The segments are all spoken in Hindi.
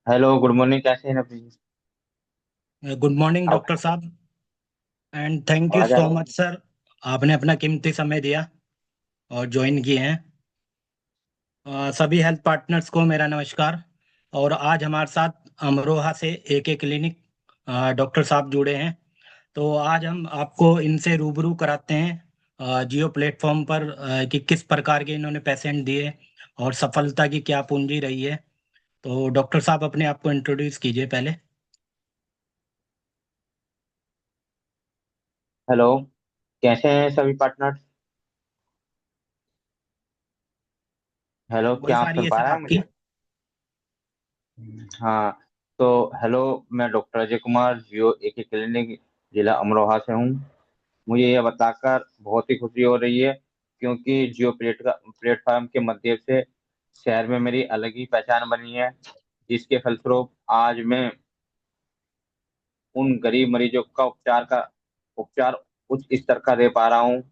Hello, good morning. कैसे हैं अभी? गुड मॉर्निंग आप डॉक्टर साहब। एंड थैंक यू आवाज आ सो रही मच है? सर। आपने अपना कीमती समय दिया और ज्वाइन किए हैं। सभी हेल्थ पार्टनर्स को मेरा नमस्कार। और आज हमारे साथ अमरोहा से एक क्लिनिक डॉक्टर साहब जुड़े हैं। तो आज हम आपको इनसे रूबरू कराते हैं जियो प्लेटफॉर्म पर कि किस प्रकार के इन्होंने पेशेंट दिए और सफलता की क्या पूंजी रही है। तो डॉक्टर साहब अपने आप को इंट्रोड्यूस कीजिए पहले। हेलो। कैसे हैं सभी पार्टनर? हेलो, क्या वॉइस आ आप रही सुन है पा सर रहे हैं आपकी? मुझे? हाँ। तो हेलो, मैं डॉक्टर अजय कुमार, जियो एक क्लिनिक, जिला अमरोहा से हूँ। मुझे यह बताकर बहुत ही खुशी हो रही है, क्योंकि जियो प्लेटफॉर्म के माध्यम से शहर में मेरी अलग ही पहचान बनी है, जिसके फलस्वरूप आज मैं उन गरीब मरीजों का उपचार उच्च स्तर का दे पा रहा हूँ,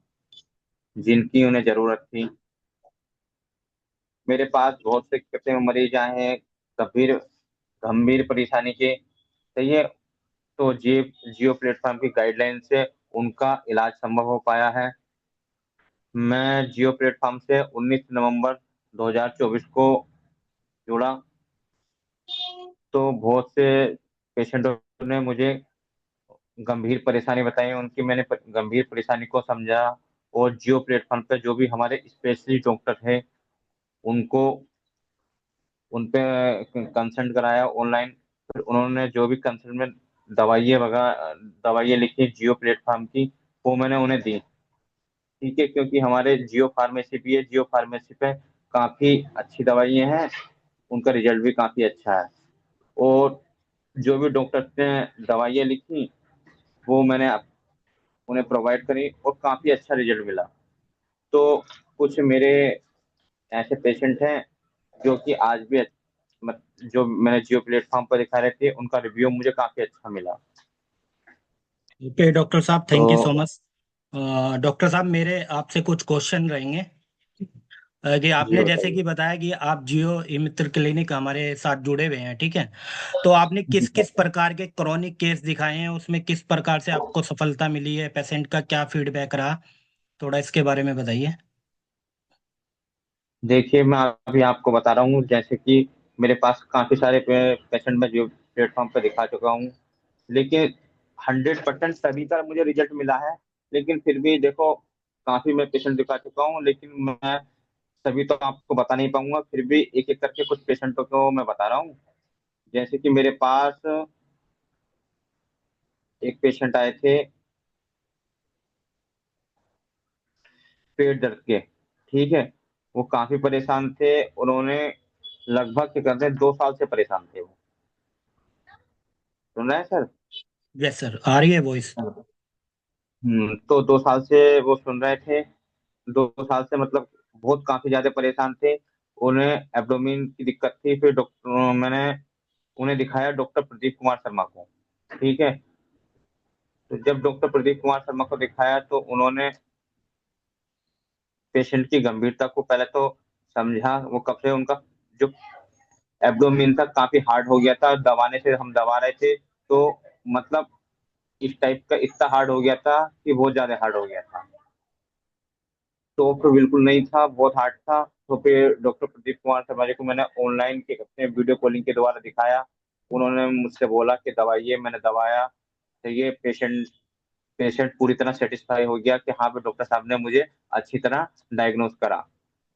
जिनकी उन्हें जरूरत थी। मेरे पास बहुत से कितने मरीज आए हैं, गंभीर गंभीर परेशानी के। सही है। तो जियो प्लेटफॉर्म की गाइडलाइन से उनका इलाज संभव हो पाया है। मैं जियो प्लेटफॉर्म से 19 नवंबर 2024 को जुड़ा। तो बहुत से पेशेंटों ने मुझे गंभीर परेशानी बताई, उनकी मैंने गंभीर परेशानी को समझा, और जियो प्लेटफॉर्म पे जो भी हमारे स्पेशलिस्ट डॉक्टर थे, उनको उन पे कंसल्ट कराया ऑनलाइन। फिर उन्होंने जो भी कंसल्ट में दवाइयाँ लिखी जियो प्लेटफॉर्म की, वो मैंने उन्हें दी। ठीक है, क्योंकि हमारे जियो फार्मेसी भी है, जियो फार्मेसी पे काफी अच्छी दवाइयाँ हैं, उनका रिजल्ट भी काफी अच्छा है। और जो भी डॉक्टर ने दवाइयाँ लिखी, वो मैंने उन्हें प्रोवाइड करी, और काफी अच्छा रिजल्ट मिला। तो कुछ मेरे ऐसे पेशेंट हैं जो कि आज भी जो मैंने जियो प्लेटफॉर्म पर दिखा रहे थे, उनका रिव्यू मुझे काफी अच्छा मिला। ओके डॉक्टर साहब, तो thank you so much. Doctor साहब मेरे आपसे कुछ क्वेश्चन रहेंगे। कि जी आपने जैसे बताइए। कि बताया कि आप जियो ई मित्र क्लिनिक हमारे साथ जुड़े हुए हैं, ठीक है। तो आपने जी किस किस प्रकार के क्रॉनिक केस दिखाए हैं, उसमें किस प्रकार से आपको सफलता मिली है, पेशेंट का क्या फीडबैक रहा, थोड़ा इसके बारे में बताइए। देखिए, मैं अभी आपको बता रहा हूँ, जैसे कि मेरे पास काफी सारे पेशेंट मैं जियो प्लेटफॉर्म पर दिखा चुका हूँ, लेकिन 100% सभी का मुझे रिजल्ट मिला है। लेकिन फिर भी देखो, काफी मैं पेशेंट दिखा चुका हूँ, लेकिन मैं सभी तो आपको बता नहीं पाऊंगा। फिर भी एक एक करके कुछ पेशेंटों को मैं बता रहा हूँ। जैसे कि मेरे पास एक पेशेंट आए थे पेट दर्द के। ठीक है। वो काफी परेशान थे, उन्होंने लगभग क्या कहते हैं 2 साल से परेशान थे वो। सुन रहे हैं सर? यस सर, आ रही है वॉइस। तो 2 साल से वो सुन रहे थे। 2 साल से मतलब बहुत काफी ज्यादा परेशान थे। उन्हें एब्डोमेन की दिक्कत थी। फिर डॉक्टर मैंने उन्हें दिखाया डॉक्टर प्रदीप कुमार शर्मा को। ठीक है। तो जब डॉक्टर प्रदीप कुमार शर्मा को दिखाया, तो उन्होंने पेशेंट की गंभीरता को पहले तो समझा। वो कब से उनका जो एब्डोमेन था काफी हार्ड हो गया था, दबाने से हम दबा रहे थे तो मतलब इस टाइप का इतना हार्ड हो गया था कि बहुत ज्यादा हार्ड हो गया था। तो फिर बिल्कुल नहीं था, बहुत हार्ड था। तो फिर डॉक्टर प्रदीप कुमार शर्मा जी को मैंने ऑनलाइन के अपने वीडियो कॉलिंग के द्वारा दिखाया। उन्होंने मुझसे बोला कि दवाइए, मैंने दवाया। तो ये पेशेंट पूरी तरह सेटिस्फाई हो गया कि हाँ भी डॉक्टर साहब ने मुझे अच्छी तरह डायग्नोज करा।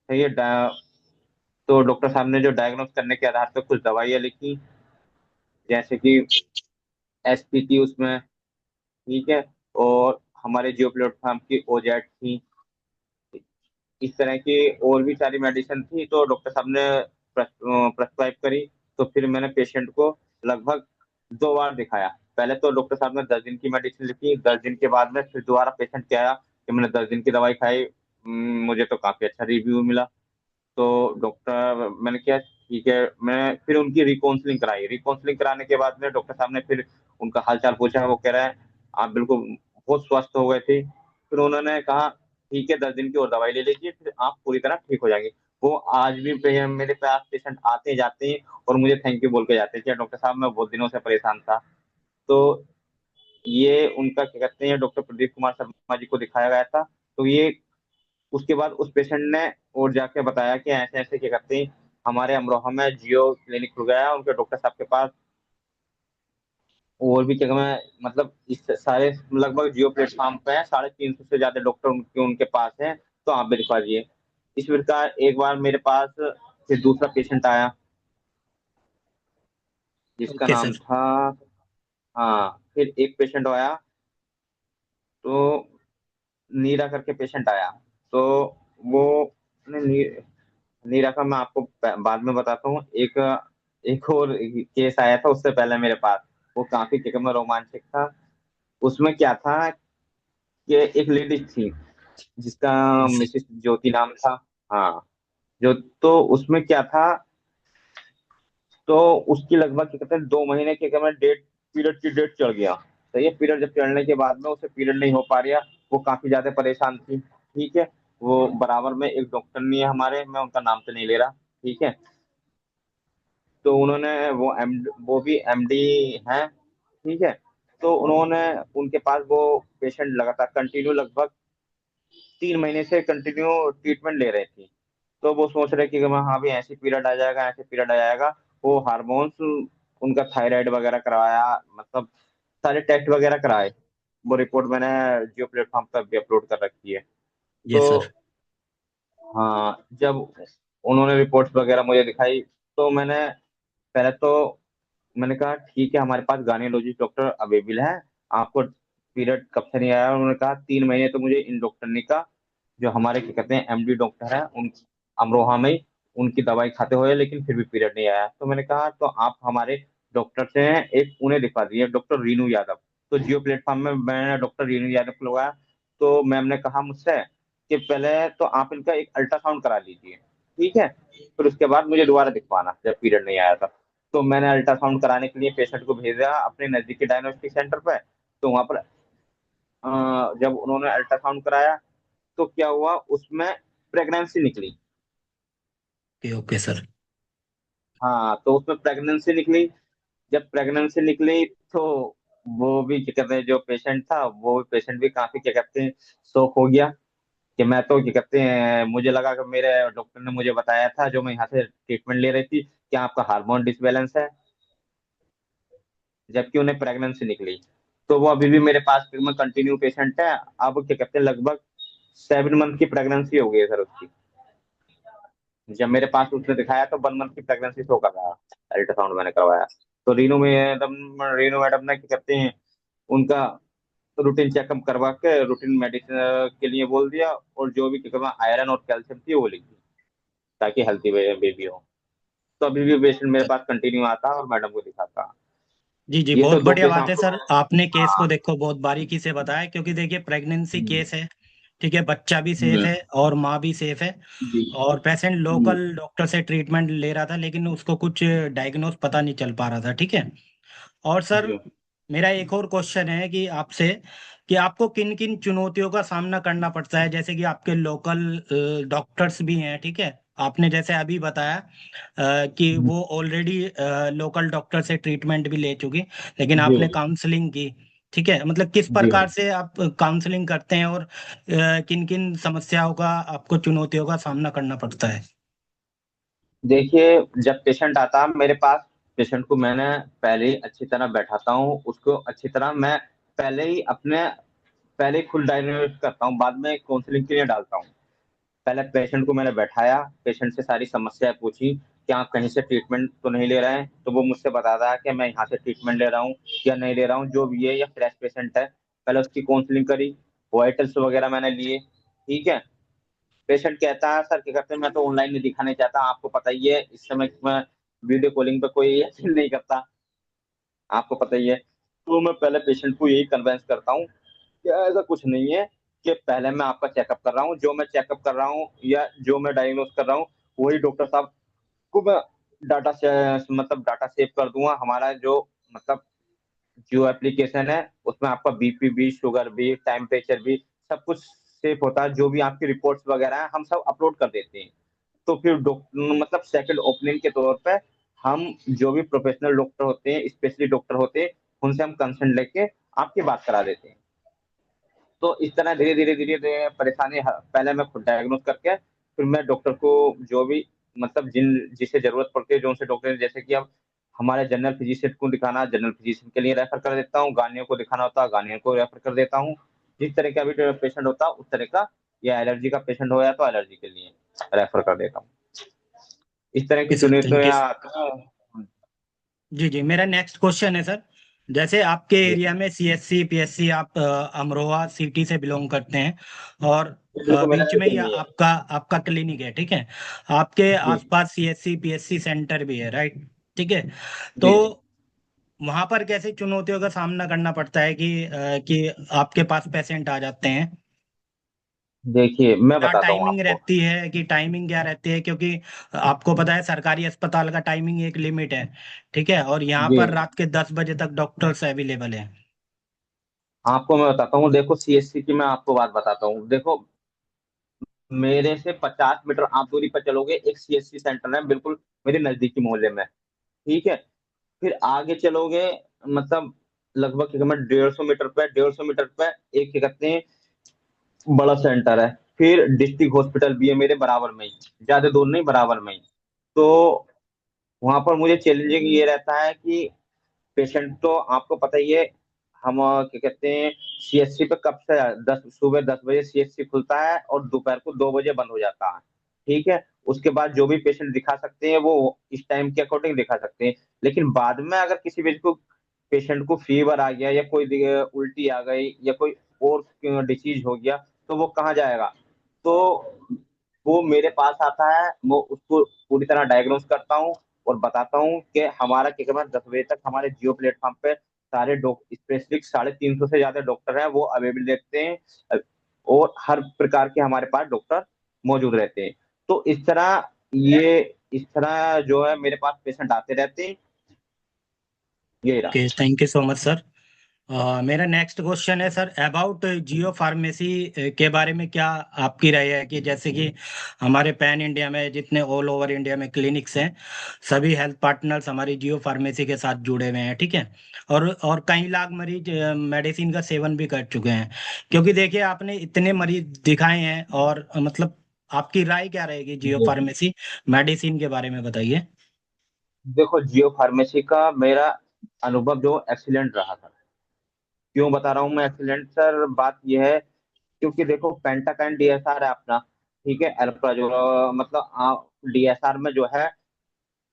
तो तो डॉक्टर साहब ने जो डायग्नोज करने के आधार पर कुछ दवाइयाँ लिखी, जैसे कि एसपी थी उसमें। ठीक है। और हमारे जियो प्लेटफॉर्म की ओजेड थी। इस तरह की और भी सारी मेडिसिन थी, तो डॉक्टर साहब ने प्रेस्क्राइब करी। तो फिर मैंने पेशेंट को लगभग 2 बार दिखाया। पहले तो डॉक्टर साहब ने 10 दिन की मेडिसिन लिखी, 10 दिन के बाद में फिर दोबारा पेशेंट के आया कि मैंने 10 दिन की दवाई खाई। मुझे तो काफी अच्छा रिव्यू मिला। तो डॉक्टर मैंने किया, ठीक है। मैं फिर उनकी रिकाउंसलिंग कराई। रिकाउंसलिंग कराने के बाद में डॉक्टर साहब ने फिर उनका हालचाल पूछा। वो कह रहा है आप बिल्कुल बहुत स्वस्थ हो गए थे। फिर उन्होंने कहा ठीक है, 10 दिन की और दवाई ले लीजिए, फिर आप पूरी तरह ठीक हो जाएंगे। वो आज भी मेरे पास पेशेंट आते जाते हैं और मुझे थैंक यू बोल के जाते हैं कि डॉक्टर साहब मैं बहुत दिनों से परेशान था। तो ये उनका क्या कहते हैं, डॉक्टर प्रदीप कुमार शर्मा जी को दिखाया गया था। तो ये उसके बाद उस पेशेंट ने और जाके बताया कि ऐसे ऐसे क्या कहते हैं, हमारे अमरोहा में जियो क्लिनिक खुल गया है उनके डॉक्टर साहब के पास। और भी जगह में मतलब इस सारे लगभग जियो प्लेटफॉर्म पे है, 350 से ज्यादा डॉक्टर उनके उनके पास है। तो आप भी दिखा दीजिए। इस प्रकार एक बार मेरे पास फिर दूसरा पेशेंट आया जिसका ओके नाम सर। था, हाँ फिर एक पेशेंट आया, तो नीरा करके पेशेंट आया। तो वो नी, नीरा का मैं आपको बाद में बताता हूँ। एक एक और केस आया था उससे पहले मेरे पास, वो काफी जगह में रोमांचक था। उसमें क्या था कि एक लेडीज थी जिसका यस सर। मिसेस ज्योति नाम था। हाँ, जो तो उसमें क्या था, तो उसकी लगभग क्या कहते हैं 2 महीने के कम डेट, पीरियड की डेट चढ़ गया। तो ये पीरियड जब चढ़ने के बाद में उसे पीरियड नहीं हो पा रहा, वो काफी ज्यादा परेशान थी। ठीक है, वो बराबर में एक डॉक्टर नहीं है हमारे, मैं उनका नाम तो नहीं ले रहा। ठीक है, तो उन्होंने वो भी एमडी हैं। ठीक है, तो उन्होंने उनके पास वो पेशेंट लगातार कंटिन्यू लगभग 3 महीने से कंटिन्यू ट्रीटमेंट ले रही थी। तो वो सोच रहे कि हाँ भी ऐसे पीरियड आ जाएगा, ऐसे पीरियड आ जाएगा। वो हार्मोन्स, उनका थायराइड वगैरह करवाया, मतलब सारे टेस्ट वगैरह कराए। वो रिपोर्ट मैंने जियो प्लेटफॉर्म पर भी अपलोड कर रखी है। यस तो सर। हाँ, जब उन्होंने रिपोर्ट्स वगैरह मुझे दिखाई, तो मैंने पहले तो मैंने कहा ठीक है, हमारे पास गायनेकोलॉजिस्ट डॉक्टर अवेलेबल है, आपको पीरियड कब से नहीं आया। उन्होंने कहा 3 महीने तो मुझे इन डॉक्टर ने का, जो हमारे क्या कहते हैं एमडी डॉक्टर है उन अमरोहा में ही, उनकी दवाई खाते हुए लेकिन फिर भी पीरियड नहीं आया। तो मैंने कहा तो आप हमारे डॉक्टर से हैं, एक उन्हें दिखा दिए, डॉक्टर रीनू यादव। तो जियो प्लेटफॉर्म में मैंने डॉक्टर रीनू यादव को लगाया। तो मैम ने कहा मुझसे कि पहले तो आप इनका एक अल्ट्रासाउंड करा लीजिए। ठीक है, फिर उसके बाद मुझे दोबारा दिखवाना जब पीरियड नहीं आया था। तो मैंने अल्ट्रासाउंड कराने के लिए पेशेंट को भेजा अपने नजदीकी डायग्नोस्टिक सेंटर पे। तो वहां पर जब उन्होंने अल्ट्रासाउंड कराया, तो क्या हुआ उसमें प्रेगनेंसी निकली। Okay okay sir. हाँ, तो उसमें प्रेगनेंसी निकली। जब प्रेगनेंसी निकली तो वो भी क्या कहते हैं, जो पेशेंट था वो पेशेंट भी काफी क्या कहते हैं शौक हो गया। कि मैं तो क्या कहते हैं, मुझे लगा कि मेरे डॉक्टर ने मुझे बताया था जो मैं यहाँ से ट्रीटमेंट ले रही थी कि आपका हार्मोन डिसबैलेंस है, जबकि उन्हें प्रेगनेंसी निकली। तो वो अभी भी मेरे पास में कंटिन्यू पेशेंट है। अब क्या कहते हैं लगभग 7 मंथ की प्रेगनेंसी हो गई है सर उसकी। जब मेरे पास उसने दिखाया तो 1 मंथ की प्रेगनेंसी शो कर रहा, अल्ट्रासाउंड मैंने करवाया। तो रीनू मैडम ने क्या कहते हैं उनका रूटीन चेकअप करवा के रूटीन मेडिसिन के लिए बोल दिया, और जो भी क्या कहते हैं आयरन और कैल्शियम थी वो लिख दी, ताकि हेल्थी बेबी हो। तो अभी भी पेशेंट मेरे पास कंटिन्यू आता और मैडम को दिखाता। जी जी, ये बहुत तो दो बढ़िया केस बात है आपको सर, मैंने, आपने केस को हाँ। देखो बहुत बारीकी से बताया, क्योंकि देखिए प्रेगनेंसी हम्म, केस है। ठीक है, बच्चा भी सेफ हम्म, है और माँ भी सेफ है। जी, और पेशेंट हम्म, लोकल डॉक्टर से ट्रीटमेंट ले रहा था, लेकिन उसको कुछ डायग्नोस पता नहीं चल पा रहा था। ठीक है। और सर, जी, मेरा एक और क्वेश्चन है कि आपसे, कि आपको किन किन चुनौतियों का सामना करना पड़ता है, जैसे कि आपके लोकल डॉक्टर्स भी हैं। ठीक है, आपने जैसे अभी बताया कि हम्म, वो ऑलरेडी लोकल डॉक्टर से ट्रीटमेंट भी ले चुकी, लेकिन जी, आपने काउंसलिंग की। ठीक है, मतलब किस जी। प्रकार से आप काउंसलिंग करते हैं, और किन किन समस्याओं का आपको, चुनौतियों का सामना करना पड़ता है। देखिए, जब पेशेंट आता है मेरे पास, पेशेंट को मैंने पहले ही अच्छी तरह बैठाता हूँ, उसको अच्छी तरह मैं पहले ही खुद डायग्नोज करता हूँ, बाद में काउंसलिंग के लिए डालता हूँ। पहले पेशेंट को मैंने बैठाया, पेशेंट से सारी समस्याएं पूछी कि आप कहीं से ट्रीटमेंट तो नहीं ले रहे हैं। तो वो मुझसे बताता है कि मैं यहाँ से ट्रीटमेंट ले रहा हूँ या नहीं ले रहा हूँ, जो भी है, या फ्रेश पेशेंट है। पहले उसकी काउंसलिंग करी, वाइटल्स वगैरह मैंने लिए। ठीक है, पेशेंट कहता है सर क्या कहते हैं मैं तो ऑनलाइन नहीं दिखाने चाहता, आपको पता ही है इस समय मैं वीडियो कॉलिंग पे कोई यकीन नहीं करता, आपको पता ही है। तो मैं पहले पेशेंट को यही कन्वेंस करता हूँ कि ऐसा कुछ नहीं है, कि पहले मैं आपका चेकअप कर रहा हूँ, जो मैं चेकअप कर रहा हूँ या जो मैं डायग्नोस कर रहा हूँ वही डॉक्टर साहब को मैं डाटा से मतलब डाटा सेव कर दूंगा। हमारा जो मतलब जो एप्लीकेशन है उसमें आपका बीपी भी, शुगर भी, टेम्परेचर भी, सब कुछ सेव होता है। जो भी आपकी रिपोर्ट्स वगैरह है हम सब अपलोड कर देते हैं। तो फिर डॉक्टर मतलब सेकंड ओपिनियन के तौर पे हम जो भी प्रोफेशनल डॉक्टर होते हैं, स्पेशलिस्ट डॉक्टर होते हैं, उनसे हम कंसल्ट लेके आपकी बात करा देते हैं। तो इस तरह धीरे धीरे धीरे धीरे परेशानी पहले मैं खुद डायग्नोज करके फिर मैं डॉक्टर को जो भी मतलब जिसे जरूरत पड़ती है, जो उनसे डॉक्टर, जैसे कि अब हमारे जनरल फिजिशियन को दिखाना, जनरल फिजिशियन के लिए रेफर कर देता हूँ, गार्नियर को दिखाना होता है, गार्नियर को रेफर कर देता हूँ। जिस तरह का भी पेशेंट होता है उस तरह का, या एलर्जी का पेशेंट हो या तो एलर्जी के लिए रेफर कर देता हूँ। इस तरह की ओके सर, थैंक यू। चुनौतियां। जी जी, मेरा नेक्स्ट क्वेश्चन है सर। जैसे आपके एरिया में सीएससी पीएससी, आप अमरोहा सिटी से बिलोंग करते हैं, और बिल्कुल मेरा बीच में ही नहीं है। आपका आपका क्लिनिक है, ठीक है। आपके जी आसपास सीएससी पीएससी सेंटर भी है, राइट? ठीक है। तो जी। वहां पर कैसे चुनौतियों का सामना करना पड़ता है कि आपके पास पेशेंट आ जाते हैं? देखिए मैं क्या बताता हूँ टाइमिंग आपको। रहती है, कि टाइमिंग क्या रहती है? क्योंकि आपको पता है सरकारी अस्पताल का टाइमिंग एक लिमिट है, ठीक है, और यहाँ जी पर रात के 10 बजे तक डॉक्टर्स अवेलेबल है। आपको मैं बताता हूँ, देखो सीएससी की मैं आपको बात बताता हूँ। देखो मेरे से 50 मीटर आप दूरी पर चलोगे, एक सीएससी सेंटर है बिल्कुल मेरे नजदीकी मोहल्ले में। ठीक है। फिर आगे चलोगे, मतलब लगभग क्या कहते हैं, 150 मीटर पे, 150 मीटर पे एक क्या कहते हैं बड़ा सेंटर है। फिर डिस्ट्रिक्ट हॉस्पिटल भी है मेरे बराबर में ही, ज्यादा दूर नहीं, बराबर में ही। तो वहां पर मुझे चैलेंजिंग ये रहता है कि पेशेंट तो आपको पता ही है, हम क्या कहते हैं सीएससी पे कब से 10 सुबह 10 बजे सीएससी खुलता है और दोपहर को 2 बजे बंद हो जाता है। ठीक है। उसके बाद जो भी पेशेंट दिखा सकते हैं वो इस टाइम के अकॉर्डिंग दिखा सकते हैं। लेकिन बाद में अगर किसी वजह को पेशेंट को फीवर आ गया, या कोई उल्टी आ गई, या कोई और डिसीज हो गया, तो वो कहाँ जाएगा? तो वो मेरे पास आता है, मैं उसको पूरी तरह डायग्नोस करता हूँ और बताता हूँ कि हमारा क्या कहते हैं 10 बजे तक हमारे जियो प्लेटफॉर्म पे सारे स्पेशलिस्ट 350 से ज्यादा डॉक्टर हैं, वो अवेलेबल रहते हैं। और हर प्रकार के हमारे पास डॉक्टर मौजूद रहते हैं। तो ये इस तरह जो है मेरे पास पेशेंट आते रहते हैं। ये रहा। Okay, thank you so much sir. मेरा नेक्स्ट क्वेश्चन है सर, अबाउट जियो फार्मेसी के बारे में क्या आपकी राय है? कि जैसे कि हमारे पैन इंडिया में जितने ऑल ओवर इंडिया में क्लिनिक्स हैं, सभी हेल्थ पार्टनर्स हमारी जियो फार्मेसी के साथ जुड़े हुए हैं, ठीक है। और कई लाख मरीज मेडिसिन का सेवन भी कर चुके हैं। क्योंकि देखिए, आपने इतने मरीज दिखाए हैं, और मतलब आपकी राय क्या रहेगी जियो जी। फार्मेसी मेडिसिन के बारे में, बताइए। देखो जियो फार्मेसी का मेरा अनुभव जो एक्सीलेंट रहा था। क्यों बता रहा हूँ मैं एक्सीलेंट सर? बात यह है क्योंकि देखो पेंटाकाइन डीएसआर है अपना। ठीक है। अल्प्रा जो मतलब डीएसआर में जो है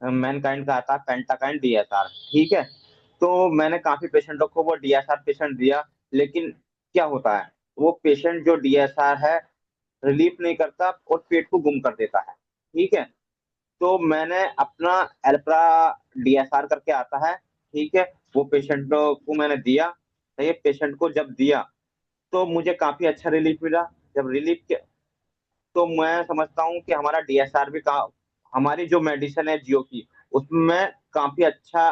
मैनकाइंड का आता है पेंटाकाइन डीएसआर। ठीक है। तो मैंने काफी पेशेंटों को वो डीएसआर पेशेंट दिया, लेकिन क्या होता है, वो पेशेंट जो डीएसआर है रिलीफ नहीं करता और पेट को गुम कर देता है। ठीक है। तो मैंने अपना एल्प्रा डीएसआर करके आता है। ठीक है। वो पेशेंट को मैंने दिया। सही है। पेशेंट को जब दिया तो मुझे काफी अच्छा रिलीफ मिला। जब तो मैं समझता हूँ कि हमारा डीएसआर भी हमारी जो मेडिसिन है जियो की, उसमें काफी अच्छा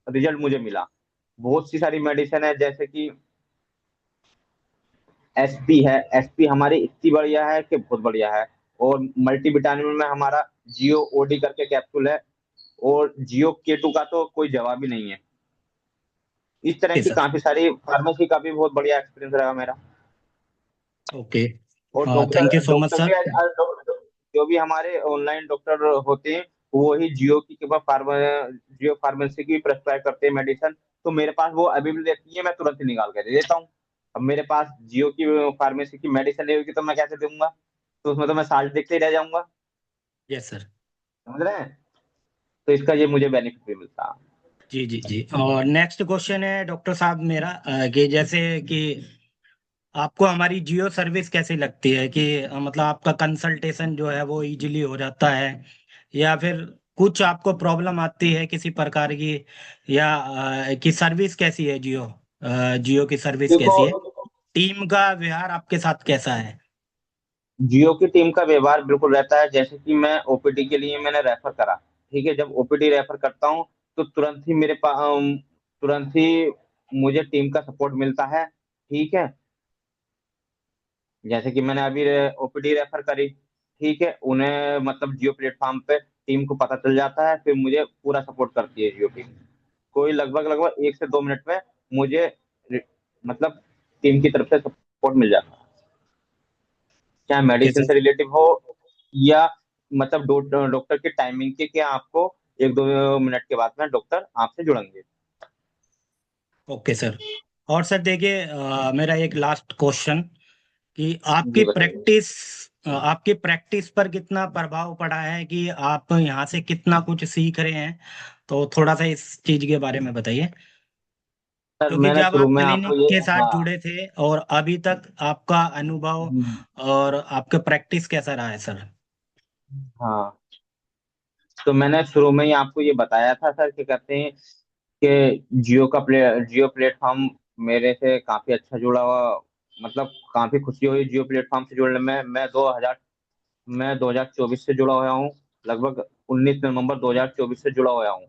रिजल्ट मुझे मिला। बहुत सी सारी मेडिसिन है, जैसे कि एसपी है। एसपी हमारी इतनी बढ़िया है कि बहुत बढ़िया है। और मल्टीविटामिन में हमारा जियो ओडी करके कैप्सूल है। और जियो के टू का तो कोई जवाब ही नहीं है। इस तरह ओके की सर। काफी सारी फार्मेसी का भी बहुत बढ़िया एक्सपीरियंस रहा मेरा। ओके, और thank you doctor so much doctor sir. भी जो भी हमारे ऑनलाइन डॉक्टर होते हैं, वो ही जियो की केवल जियो फार्मेसी की प्रेस्क्राइब करते हैं मेडिसिन। तो मेरे पास वो अवेलेबल रहती है, मैं तुरंत ही निकाल के दे देता हूँ। अब मेरे पास जियो की फार्मेसी की मेडिसिन नहीं होगी तो मैं कैसे दूंगा? तो उसमें तो मैं साल्ट देखते ही रह जाऊंगा। Yes sir. समझ रहे हैं? तो इसका ये मुझे बेनिफिट भी मिलता है। जी जी जी, और नेक्स्ट क्वेश्चन है डॉक्टर साहब मेरा, कि जैसे कि आपको हमारी जियो सर्विस कैसी लगती है? कि मतलब आपका कंसल्टेशन जो है वो इजीली हो जाता है, या फिर कुछ आपको प्रॉब्लम आती है किसी प्रकार की, या कि सर्विस कैसी है जियो, जियो की सर्विस देखो कैसी है? टीम का व्यवहार आपके साथ कैसा है? जियो की टीम का व्यवहार बिल्कुल रहता है, जैसे कि मैं ओपीडी के लिए मैंने रेफर करा। ठीक है। जब ओपीडी रेफर करता हूँ तो तुरंत ही मेरे पास तुरंत ही मुझे टीम का सपोर्ट मिलता है। ठीक है। जैसे कि मैंने अभी ओपीडी रेफर करी। ठीक है, उन्हें मतलब जियो प्लेटफॉर्म पे टीम को पता चल जाता है, फिर मुझे पूरा सपोर्ट करती है जियो टीम। कोई लगभग लगभग 1 से 2 मिनट में मुझे मतलब टीम की तरफ से सपोर्ट मिल जाता है, चाहे ओके मेडिसिन सर। से रिलेटिव हो या मतलब डॉक्टर की टाइमिंग के, कि आपको 1-2 मिनट के बाद में डॉक्टर आपसे जुड़ेंगे। Okay sir. और सर देखिए, मेरा एक लास्ट क्वेश्चन कि जी बताइए। आपकी प्रैक्टिस पर कितना प्रभाव पड़ा है, कि आप यहाँ से कितना कुछ सीख रहे हैं, तो थोड़ा सा इस चीज के बारे में बताइए। सर क्योंकि मैंने जब शुरू आप में आपको क्लिनिक ये, के साथ हाँ। जुड़े थे और अभी तक आपका अनुभव हम्म, और आपका प्रैक्टिस कैसा रहा है सर? हाँ, तो मैंने शुरू में ही आपको ये बताया था सर, कि कहते हैं कि जियो प्लेटफॉर्म मेरे से काफी अच्छा जुड़ा हुआ, मतलब काफी खुशी हुई जियो प्लेटफॉर्म से जुड़ने में। मैं 2024 से जुड़ा हुआ हूँ, लगभग 19 नवंबर 2024 से जुड़ा हुआ हूँ।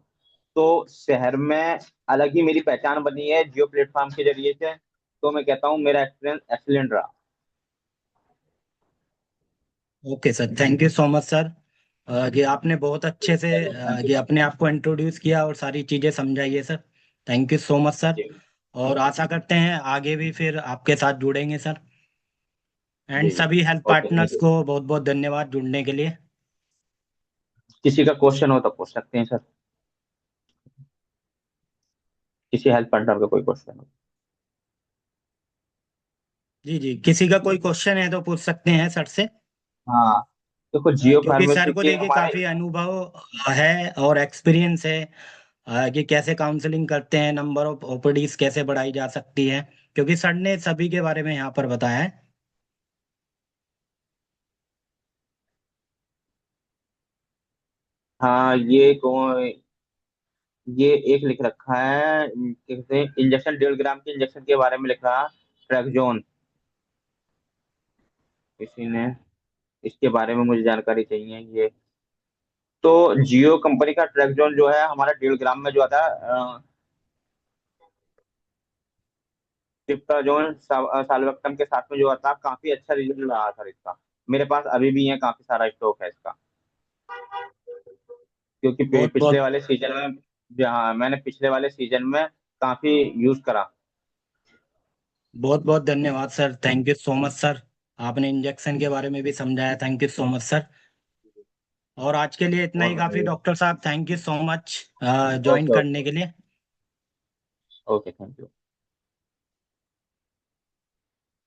तो शहर में अलग ही मेरी पहचान बनी है जियो प्लेटफॉर्म के जरिए से। तो मैं कहता हूँ मेरा एक्सपीरियंस एक्सीलेंट रहा। Okay sir, thank you so much sir. कि आपने बहुत अच्छे से थैंक यू कि सर। अपने आप को इंट्रोड्यूस किया और सारी चीजें समझाई है sir. Thank you so much sir. जी और आशा करते हैं आगे भी फिर आपके साथ जुड़ेंगे सर। एंड जी जी। सभी health okay, thank partners you. को बहुत बहुत धन्यवाद जुड़ने के लिए। किसी का क्वेश्चन हो तो पूछ सकते हैं सर, किसी हेल्थ पार्टनर का कोई क्वेश्चन हो। जी जी, किसी का कोई क्वेश्चन है तो पूछ सकते हैं सर से। हाँ, देखो जियो क्योंकि सर फार्मेसी को के देखिए हमारे, काफी अनुभव है और एक्सपीरियंस है, कि कैसे काउंसलिंग करते हैं, नंबर ऑफ ओपीडीज कैसे बढ़ाई जा सकती है, क्योंकि सर ने सभी के बारे में यहाँ पर बताया है। हाँ ये एक लिख रखा है, कहते हैं इंजेक्शन, 1.5 ग्राम के इंजेक्शन के बारे में लिख रहा है, ट्रैकजोन, किसी ने, इसके बारे में मुझे जानकारी चाहिए ये। तो जियो कंपनी का ट्रैकजोन जो है हमारा 1.5 ग्राम में जो आता है, ट्रिप्टाजोन साल्वेक्टम के साथ में जो आता है, काफी अच्छा रिजल्ट रहा सर इसका। मेरे पास अभी भी है, काफी सारा स्टॉक है इसका, क्योंकि बहुत पिछले बहुत वाले सीजन में, जहाँ मैंने पिछले वाले सीजन में काफी यूज करा। बहुत बहुत धन्यवाद sir, thank you so much sir. आपने इंजेक्शन के बारे में भी समझाया, thank you so much sir. और आज के लिए इतना और ही काफी बताइए। डॉक्टर साहब, thank you so much join okay करने ओके। के लिए। Okay, thank you.